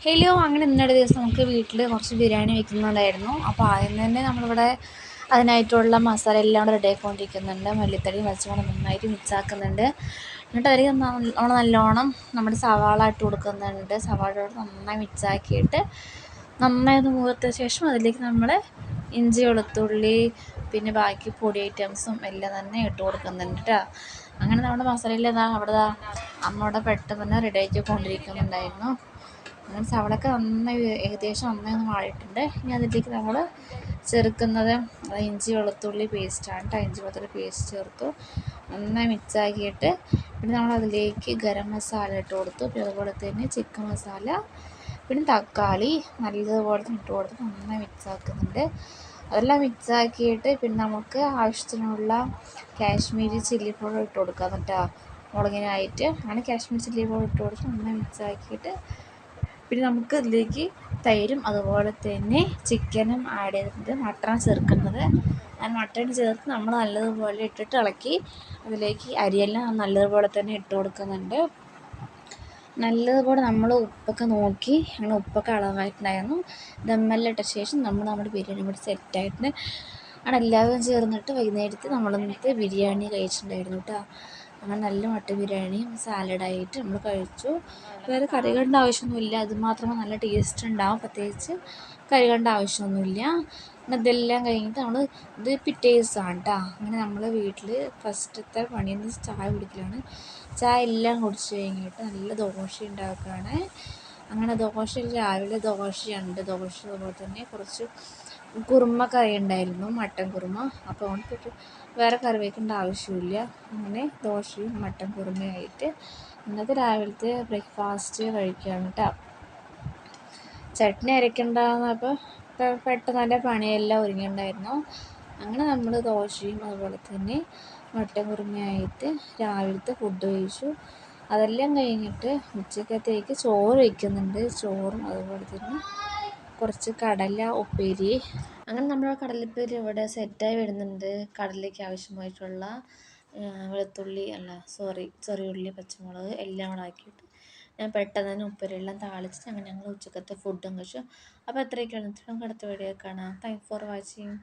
Hello, അങ്ങനെ ഇന്നൊരു ദിവസം നമുക്ക് വീട്ടിൽ കുറച്ച് ബിരിയാണി വെക്കുന്നുണ്ടായിരുന്നു. അപ്പോൾ ആദ്യം തന്നെ നമ്മളിവിടെ അതിനായിട്ടുള്ള മസാല എല്ലാം കൂടെ റെഡിയാക്കിക്കൊണ്ടിരിക്കുന്നുണ്ട്. മല്ലിത്തടയും പച്ചമുളകും നന്നായിട്ട് മിക്സാക്കുന്നുണ്ട്. എന്നിട്ട് അതിൽ നമ്മൾ നല്ലോണം നമ്മുടെ സവാള ഇട്ട് കൊടുക്കുന്നുണ്ട്. സവാളയോട് നന്നായി മിക്സാക്കിയിട്ട് നന്നായി ഒന്ന് മൂത്ത ശേഷം അതിലേക്ക് നമ്മൾ ഇഞ്ചി വെളുത്തുള്ളി പിന്നെ ബാക്കി പൊടി ഐറ്റംസും എല്ലാം തന്നെ ഇട്ട് കൊടുക്കുന്നുണ്ട് കേട്ടോ. അങ്ങനെ നമ്മുടെ മസാലയിൽ അമ്മ അവിടെ പെട്ടെന്ന് തന്നെ റെഡിയാക്കി കൊണ്ടിരിക്കുന്നുണ്ടായിരുന്നു. അങ്ങനെ സവളൊക്കെ നന്നായി ഏകദേശം നന്നായി ഒന്ന് വാടിയിട്ടുണ്ട്. ഇനി അതിലേക്ക് നമ്മൾ ചേർക്കുന്നത് ഇഞ്ചി വെളുത്തുള്ളി പേസ്റ്റാണ് കേട്ടോ. ഇഞ്ചി വെളുത്തുള്ളി പേസ്റ്റ് ചേർത്തു നന്നായി മിക്സാക്കിയിട്ട് പിന്നെ നമ്മൾ അതിലേക്ക് ഗരം മസാല ഇട്ട് കൊടുത്തു. പിന്നെ അതുപോലെ തന്നെ ചിക്കൻ മസാല പിന്നെ തക്കാളി നല്ലതുപോലെ ഇട്ട് കൊടുത്ത് നന്നായി മിക്സാക്കുന്നുണ്ട്. അതെല്ലാം മിക്സാക്കിയിട്ട് പിന്നെ നമുക്ക് ആവശ്യത്തിനുള്ള കാശ്മീരി ചില്ലി പൗഡർ ഇട്ട് കൊടുക്കാം കേട്ടോ, മുളകിനായിട്ട്. അങ്ങനെ കാശ്മീരി ചില്ലി പൗഡർ ഇട്ട് കൊടുത്ത് നന്നായി മിക്സാക്കിയിട്ട് പിന്നെ നമുക്ക് ഇതിലേക്ക് തൈരും അതുപോലെ തന്നെ ചിക്കനും ആഡ് ചെയ്തിട്ടുണ്ട്. മട്ടൺ ചേർക്കുന്നത്, ആ മട്ടൺ ചേർത്ത് നമ്മൾ നല്ലതുപോലെ ഇട്ടിട്ട് ഇളക്കി അതിലേക്ക് അരിയെല്ലാം നല്ലതുപോലെ തന്നെ ഇട്ട് കൊടുക്കുന്നുണ്ട്. നല്ലതുപോലെ നമ്മൾ ഉപ്പൊക്കെ നോക്കി അങ്ങനെ ഉപ്പൊക്കെ അളവായിട്ടുണ്ടായിരുന്നു. ദമ്മെല്ലാം ഇട്ട ശേഷം നമ്മുടെ ബിരിയാണി കൂടി സെറ്റായിട്ടുണ്ട്. അങ്ങനെ എല്ലാവരും ചേർന്നിട്ട് വൈകുന്നേരത്ത് നമ്മളിന്നത്തെ ബിരിയാണി കഴിച്ചിട്ടുണ്ടായിരുന്നു കേട്ടോ. അങ്ങനെ നല്ല മട്ടൻ ബിരിയാണിയും സാലഡായിട്ട് നമ്മൾ കഴിച്ചു. വേറെ കറികളുടെ ആവശ്യമൊന്നുമില്ല, അത് മാത്രമേ നല്ല ടേസ്റ്റ് ഉണ്ടാവും, പ്രത്യേകിച്ച് കറികളുടെ ആവശ്യമൊന്നുമില്ല. ഇതെല്ലാം കഴിഞ്ഞിട്ട് ഇത് പിറ്റേ ദിവസമാണ് കേട്ടോ. അങ്ങനെ നമ്മൾ വീട്ടിൽ ഫസ്റ്റത്തെ പണിയെന്ന് ചായ കുടിക്കലാണ്. ചായ എല്ലാം കുടിച്ച് കഴിഞ്ഞിട്ട് നല്ല ദോശ ഉണ്ടാക്കുകയാണ്. അങ്ങനെ രാവിലെ ദോശയുണ്ട്. ദോശ അതുപോലെ തന്നെ കുറച്ച് കുറുമ കറി ഉണ്ടായിരുന്നു, മട്ടൻ കുറുമ. അപ്പോൾ അതുകൊണ്ട് വേറെ കറി വയ്ക്കേണ്ട ആവശ്യമില്ല. അങ്ങനെ ദോശയും മട്ടൻ കുറുമയായിട്ട് ഇന്നത്തെ രാവിലത്തെ ബ്രേക്ക്ഫാസ്റ്റ് കഴിക്കുകയാണ് കേട്ടോ. ചട്നി അരയ്ക്കണ്ടെന്നപ്പോൾ പെട്ടെന്ന് എൻ്റെ പണിയെല്ലാം ഒരുങ്ങിയിട്ടുണ്ടായിരുന്നു. അങ്ങനെ നമ്മൾ ദോശയും അതുപോലെ തന്നെ മട്ടൻ കുറുമയായിട്ട് രാവിലത്തെ ഫുഡ് കഴിച്ചു. അതെല്ലാം കഴിഞ്ഞിട്ട് ഉച്ചക്കത്തേക്ക് ചോറ് വയ്ക്കുന്നുണ്ട്. ചോറും അതുപോലെ തന്നെ കുറച്ച് കടല ഉപ്പേരി. അങ്ങനെ നമ്മുടെ കടലപ്പേരി ഇവിടെ സെറ്റായി വരുന്നുണ്ട്. കടലയ്ക്ക് ആവശ്യമായിട്ടുള്ള ചെറിയുള്ളി പച്ചമുളക് എല്ലാം കൂടെ ആക്കിയിട്ട് ഞാൻ പെട്ടെന്ന് തന്നെ ഉപ്പേരിയെല്ലാം താളിച്ചിട്ട് അങ്ങനെ ഞങ്ങൾ ഉച്ചക്കത്തെ ഫുഡും കഴിച്ചു. അപ്പോൾ എത്രയൊക്കെയാണ് അടുത്ത വീഡിയോ കാണാം. Thanks for watching.